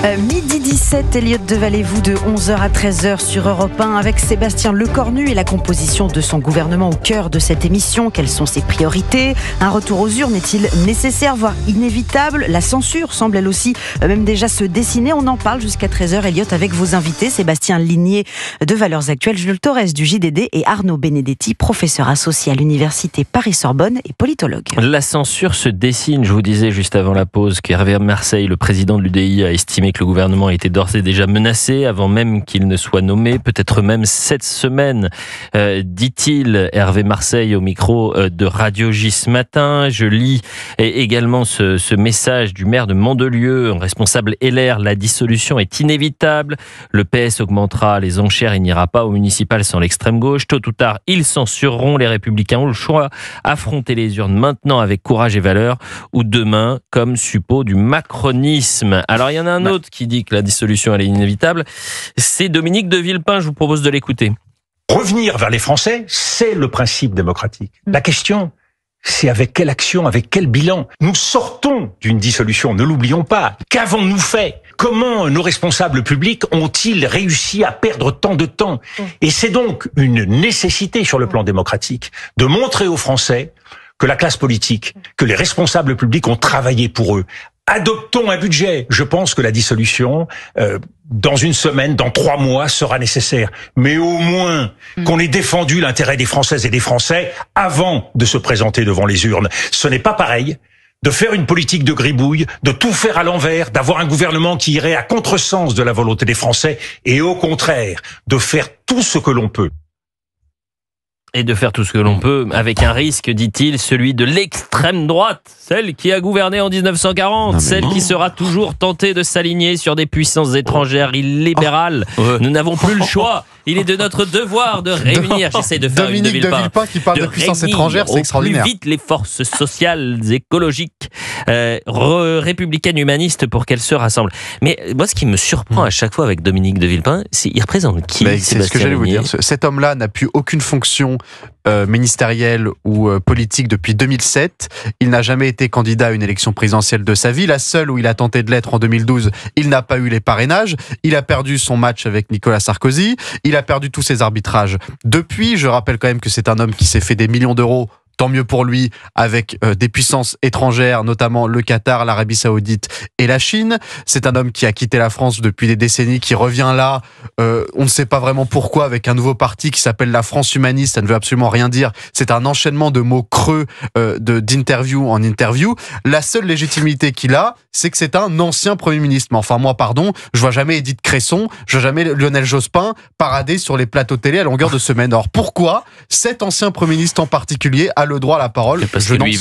Midi 17, Elliott Devalet-vous de 11h à 13h sur Europe 1 avec Sébastien Lecornu et la composition de son gouvernement au cœur de cette émission. Quelles sont ses priorités? Un retour aux urnes est-il nécessaire, voire inévitable? La censure semble elle aussi même déjà se dessiner. On en parle jusqu'à 13h, Elliott, avec vos invités. Sébastien Ligné de Valeurs Actuelles, Jules Torres du JDD et Arnaud Benedetti, professeur associé à l'université Paris-Sorbonne et politologue. La censure se dessine. Je vous disais juste avant la pause qu'Hervé Marseille, le président de l'UDI, a estimé que le gouvernement était d'ores et déjà menacé avant même qu'il ne soit nommé, peut-être même cette semaine, dit-il, Hervé Marseille au micro de Radio J ce matin. Je lis également ce message du maire de Mandelieu, un responsable LR: la dissolution est inévitable, le PS augmentera les enchères, il n'ira pas au municipal sans l'extrême gauche, tôt ou tard ils censureront, les Républicains ont le choix, affronter les urnes maintenant avec courage et valeur, ou demain comme suppôt du macronisme. Alors il y en a un autre qui dit que la dissolution elle est inévitable, c'est Dominique de Villepin, je vous propose de l'écouter. Revenir vers les Français, c'est le principe démocratique. La question, c'est avec quelle action, avec quel bilan? Nous sortons d'une dissolution, ne l'oublions pas. Qu'avons-nous fait? Comment nos responsables publics ont-ils réussi à perdre tant de temps? Et c'est donc une nécessité sur le plan démocratique de montrer aux Français que la classe politique, que les responsables publics ont travaillé pour eux. Adoptons un budget. Je pense que la dissolution, dans une semaine, dans 3 mois, sera nécessaire. Mais au moins qu'on ait défendu l'intérêt des Françaises et des Français avant de se présenter devant les urnes. Ce n'est pas pareil de faire une politique de gribouille, de tout faire à l'envers, d'avoir un gouvernement qui irait à contresens de la volonté des Français, et au contraire, de faire tout ce que l'on peut. Et de faire tout ce que l'on peut, avec un risque, dit-il, celui de l'extrême droite, celle qui a gouverné en 1940, celle qui sera toujours tentée de s'aligner sur des puissances étrangères illibérales. Nous n'avons plus le choix. Il est de notre devoir de réunir, j'essaie de faire Dominique de Villepin qui parle de puissance étrangère, c'est extraordinaire. Plus vite les forces sociales, écologiques, républicaines, humanistes pour qu'elles se rassemblent. Mais moi, ce qui me surprend à chaque fois avec Dominique de Villepin, c'est il représente qui? C'est ce que j'allais vous dire. Cet homme-là n'a plus aucune fonction ministérielle ou politique depuis 2007. Il n'a jamais été candidat à une élection présidentielle de sa vie. La seule où il a tenté de l'être en 2012, il n'a pas eu les parrainages. Il a perdu son match avec Nicolas Sarkozy. Il a perdu tous ses arbitrages. Depuis, je rappelle quand même que c'est un homme qui s'est fait des millions d'euros. Tant mieux pour lui, avec des puissances étrangères, notamment le Qatar, l'Arabie Saoudite et la Chine. C'est un homme qui a quitté la France depuis des décennies, qui revient là. On ne sait pas vraiment pourquoi, avec un nouveau parti qui s'appelle la France Humaniste. Ça ne veut absolument rien dire. C'est un enchaînement de mots creux, d'interview en interview. La seule légitimité qu'il a, c'est que c'est un ancien Premier ministre. Mais enfin, moi, pardon, je vois jamais Edith Cresson, je vois jamais Lionel Jospin parader sur les plateaux télé à longueur de semaine. Alors pourquoi cet ancien Premier ministre en particulier a le droit à la parole? Parce que lui,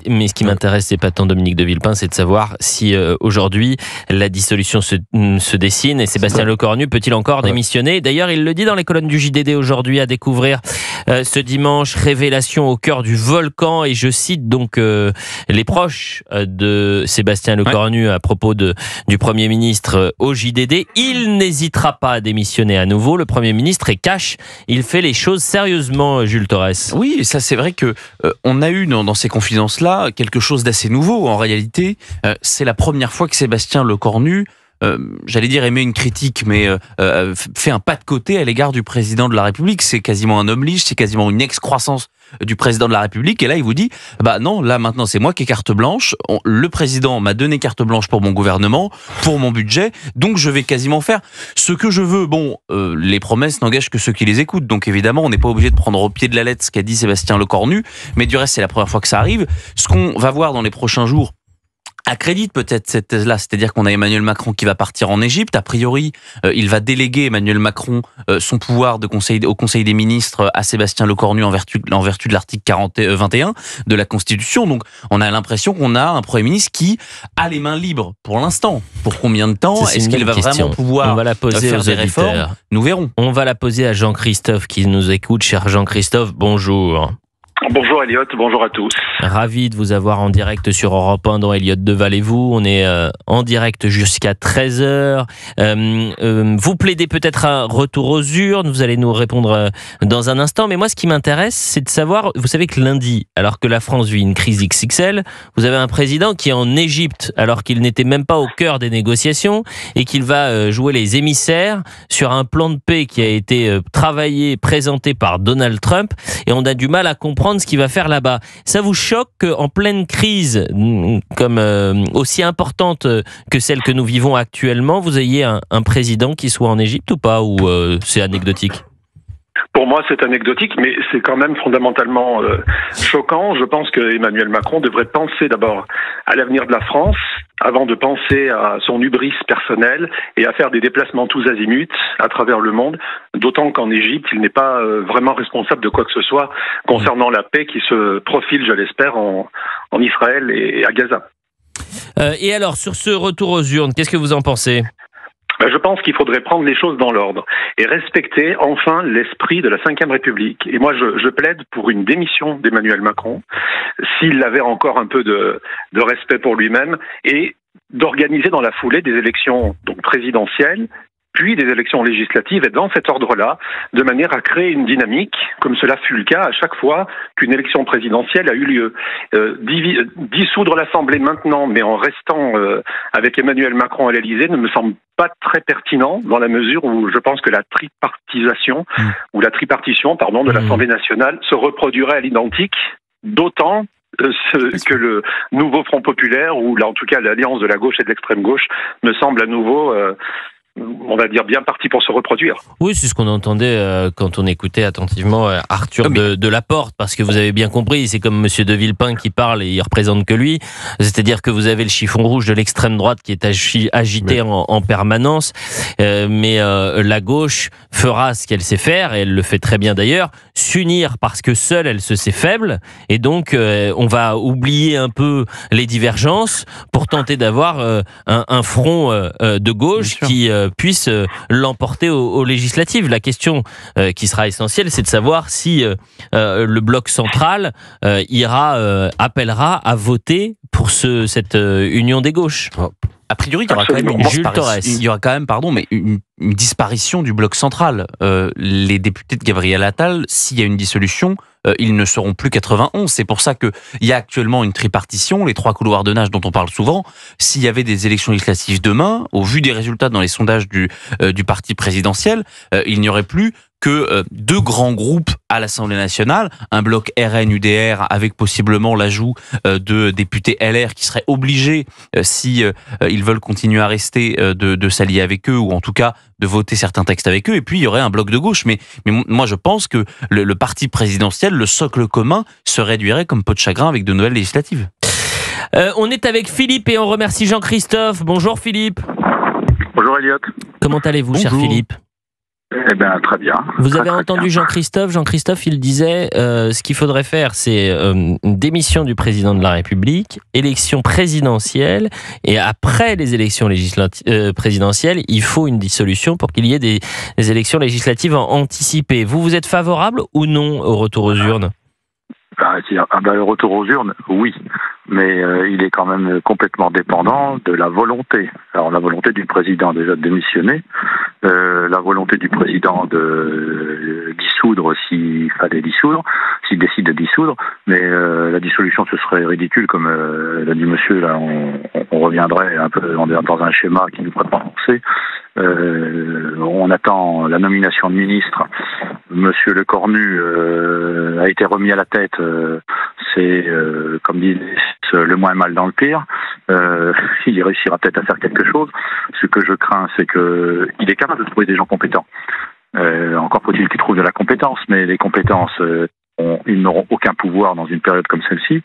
mais ce qui m'intéresse, c'est pas tant Dominique de Villepin, c'est de savoir si aujourd'hui la dissolution se dessine, et Sébastien Lecornu peut-il encore démissionner? D'ailleurs, il le dit dans les colonnes du JDD aujourd'hui, à découvrir ce dimanche, révélation au cœur du volcan, et je cite donc les proches de Sébastien Lecornu à propos du Premier ministre au JDD. Il n'hésitera pas à démissionner à nouveau. Le Premier ministre est cash, il fait les choses sérieusement, Jules Torres. Oui, ça c'est vrai que on a eu dans ces confidences-là quelque chose d'assez nouveau. En réalité, c'est la première fois que Sébastien Lecornu, j'allais dire émet une critique, mais fait un pas de côté à l'égard du président de la République. C'est quasiment un homme lige, c'est quasiment une excroissance du président de la République. Et là, il vous dit, bah non, là maintenant c'est moi qui ai carte blanche. Le président m'a donné carte blanche pour mon gouvernement, pour mon budget, donc je vais quasiment faire ce que je veux. Bon, les promesses n'engagent que ceux qui les écoutent, donc évidemment, on n'est pas obligé de prendre au pied de la lettre ce qu'a dit Sébastien Lecornu, mais du reste, c'est la première fois que ça arrive. Ce qu'on va voir dans les prochains jours accrédite peut-être cette thèse-là, c'est-à-dire qu'on a Emmanuel Macron qui va partir en Égypte. A priori, il va déléguer Emmanuel Macron son pouvoir au Conseil des ministres à Sébastien Lecornu en vertu de l'article 21 de la Constitution. Donc, on a l'impression qu'on a un Premier ministre qui a les mains libres pour l'instant. Pour combien de temps? Est-ce qu'il va vraiment pouvoir faire des réformes? Nous verrons. On va la poser à Jean-Christophe qui nous écoute. Cher Jean-Christophe, bonjour. Bonjour Elliot, bonjour à tous. Ravi de vous avoir en direct sur Europe 1 dans Elliot Deval et vous. On est en direct jusqu'à 13h. Vous plaidez peut-être un retour aux urnes, vous allez nous répondre dans un instant. Mais moi, ce qui m'intéresse, c'est de savoir, vous savez que lundi, alors que la France vit une crise XXL, vous avez un président qui est en Égypte, alors qu'il n'était même pas au cœur des négociations, et qu'il va jouer les émissaires sur un plan de paix qui a été travaillé, présenté par Donald Trump, et on a du mal à comprendre ce qu'il va faire là-bas. Ça vous choque qu'en pleine crise, comme aussi importante que celle que nous vivons actuellement, vous ayez un président qui soit en Égypte ou pas, ou c'est anecdotique ? Pour moi, c'est anecdotique, mais c'est quand même fondamentalement choquant. Je pense que Emmanuel Macron devrait penser d'abord à l'avenir de la France, avant de penser à son hubris personnel et à faire des déplacements tous azimuts à travers le monde, d'autant qu'en Égypte, il n'est pas vraiment responsable de quoi que ce soit concernant la paix qui se profile, je l'espère, en Israël et à Gaza. Et alors, sur ce retour aux urnes, qu'est-ce que vous en pensez ? Je pense qu'il faudrait prendre les choses dans l'ordre et respecter enfin l'esprit de la Ve République. Et moi, je plaide pour une démission d'Emmanuel Macron, s'il avait encore un peu de respect pour lui-même, et d'organiser dans la foulée des élections donc présidentielles, puis des élections législatives, et dans cet ordre-là, de manière à créer une dynamique, comme cela fut le cas à chaque fois qu'une élection présidentielle a eu lieu. Dissoudre l'Assemblée maintenant, mais en restant avec Emmanuel Macron à l'Élysée, ne me semble pas très pertinent, dans la mesure où je pense que la tripartition, ou la tripartition, pardon, de l'Assemblée nationale se reproduirait à l'identique, d'autant que le nouveau Front populaire, ou là, en tout cas l'alliance de la gauche et de l'extrême gauche, me semble à nouveau on va dire bien parti pour se reproduire. Oui, c'est ce qu'on entendait quand on écoutait attentivement Arthur de Laporte, parce que vous avez bien compris, c'est comme Monsieur de Villepin qui parle et il représente que lui, c'est-à-dire que vous avez le chiffon rouge de l'extrême droite qui est agité en permanence, mais la gauche fera ce qu'elle sait faire, et elle le fait très bien d'ailleurs, s'unir parce que seule elle se sait faible, et donc on va oublier un peu les divergences pour tenter d'avoir un front de gauche qui puisse l'emporter aux législatives. La question qui sera essentielle, c'est de savoir si le bloc central appellera à voter pour cette union des gauches. A priori, il y aura quand même une disparition du bloc central. Les députés de Gabriel Attal, s'il y a une dissolution, ils ne seront plus 91. C'est pour ça qu'il y a actuellement une tripartition, les trois couloirs de nage dont on parle souvent. S'il y avait des élections législatives demain, au vu des résultats dans les sondages du parti présidentiel, il n'y aurait plus que deux grands groupes à l'Assemblée nationale, un bloc RN-UDR avec possiblement l'ajout de députés LR qui seraient obligés, si ils veulent continuer à rester, de s'allier avec eux, ou en tout cas de voter certains textes avec eux, et puis il y aurait un bloc de gauche. Mais moi je pense que le parti présidentiel, le socle commun, se réduirait comme peau de chagrin avec de nouvelles législatives. On est avec Philippe et on remercie Jean-Christophe. Bonjour Philippe. Bonjour Elliot. Comment allez-vous, cher Philippe ? Eh bien, très bien. Vous avez entendu Jean-Christophe. Jean-Christophe, il disait ce qu'il faudrait faire, c'est une démission du président de la République, élection présidentielle, et après les élections présidentielles, il faut une dissolution pour qu'il y ait des élections législatives anticipées. Vous êtes favorable ou non au retour aux urnes ? Le retour aux urnes, oui, mais il est quand même complètement dépendant de la volonté. Alors la volonté du président déjà de démissionner, la volonté du président de dissoudre s'il fallait dissoudre, s'il décide de dissoudre, mais la dissolution ce serait ridicule, comme l'a dit monsieur, là on reviendrait un peu dans un schéma qui nous ferait pas penser. On attend la nomination de ministre. Monsieur Lecornu a été remis à la tête. C'est, comme dit, le moins mal dans le pire. Il réussira peut-être à faire quelque chose. Ce que je crains, c'est qu'il est capable de trouver des gens compétents. Encore faut-il qu'il trouve de la compétence, mais les compétences, ils n'auront aucun pouvoir dans une période comme celle-ci.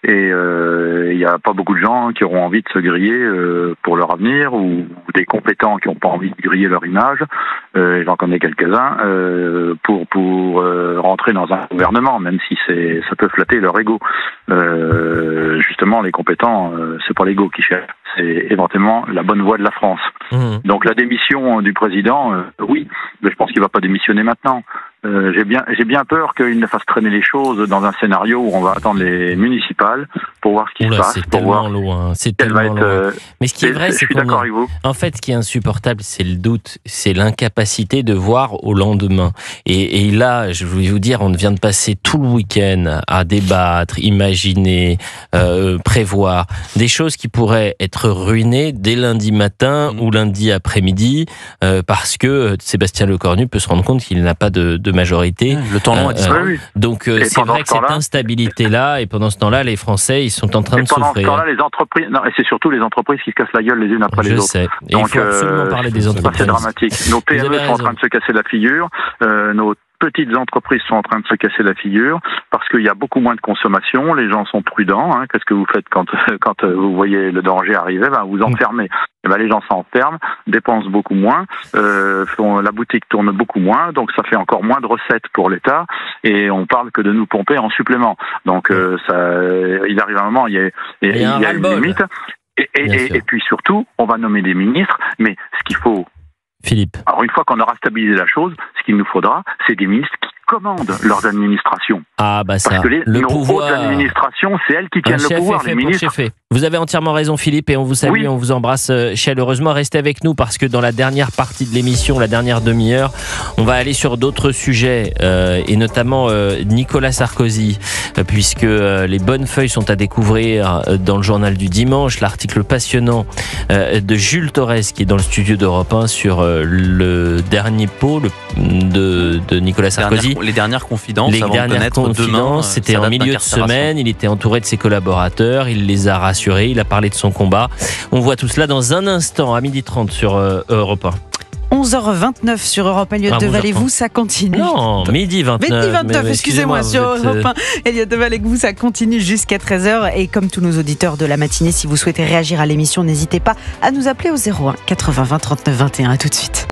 Et il n'y a pas beaucoup de gens qui auront envie de se griller pour leur avenir, ou des compétents qui n'ont pas envie de griller leur image. J'en connais quelques-uns pour rentrer dans un gouvernement, même si ça peut flatter leur ego. Justement, les compétents, c'est pas l'ego qui cherche, c'est éventuellement la bonne voie de la France. Donc la démission du président, oui, mais je pense qu'il va pas démissionner maintenant. J'ai bien peur qu'il ne fasse traîner les choses dans un scénario où on va attendre les municipales pour voir ce qui se passe. C'est tellement loin. C'est tellement loin. Mais ce qui est vrai, c'est en fait, ce qui est insupportable, c'est le doute, c'est l'incapacité de voir au lendemain. Et là, je voulais vous dire, on vient de passer tout le week-end à débattre, imaginer, prévoir des choses qui pourraient être ruinées dès lundi matin ou lundi après-midi, parce que Sébastien Lecornu peut se rendre compte qu'il n'a pas de majorité. Le temps long a disparu. Donc c'est vrai que cette instabilité-là, et pendant ce temps-là, les Français, ils sont en train de souffrir. Pendant ce temps-là, les entreprises, et c'est surtout les entreprises qui se cassent la gueule les unes après les autres. Je sais. Et donc, il faut absolument parler des entreprises. C'est dramatique. Nos PME sont en train de se casser la figure. Nos petites entreprises sont en train de se casser la figure parce qu'il y a beaucoup moins de consommation, les gens sont prudents. Qu'est-ce que vous faites quand vous voyez le danger arriver? Vous enfermez. Les gens s'enferment, dépensent beaucoup moins, la boutique tourne beaucoup moins, donc ça fait encore moins de recettes pour l'État et on parle que de nous pomper en supplément. Donc il arrive un moment, il y a une limite. Et puis surtout, on va nommer des ministres, mais ce qu'il faut... Philippe. Alors une fois qu'on aura stabilisé la chose, ce qu'il nous faudra, c'est des ministres qui commandent leurs administrations. Parce que nos hautes administrations, c'est elles qui tiennent le pouvoir, les ministres. Vous avez entièrement raison, Philippe, et on vous salue, on vous embrasse chaleureusement. Restez avec nous parce que dans la dernière partie de l'émission, la dernière demi-heure, on va aller sur d'autres sujets, et notamment Nicolas Sarkozy, puisque les bonnes feuilles sont à découvrir dans le journal du dimanche, l'article passionnant de Jules Torres, qui est dans le studio d'Europe 1 sur le dernier pot de Nicolas Sarkozy. Les dernières confidences. Les dernières confidences, c'était en milieu de semaine. Il était entouré de ses collaborateurs. Il les a rassurés. Il a parlé de son combat. On voit tout cela dans un instant à 12h30 sur Europe 1. 11h29 sur Europe 1, Elliott Deval et vous, ça continue. Non, midi 29. Excusez-moi, sur Europe 1, Elliott Deval et vous, ça continue jusqu'à 13h. Et comme tous nos auditeurs de la matinée, si vous souhaitez réagir à l'émission, n'hésitez pas à nous appeler au 01 80 20 39 21. À tout de suite.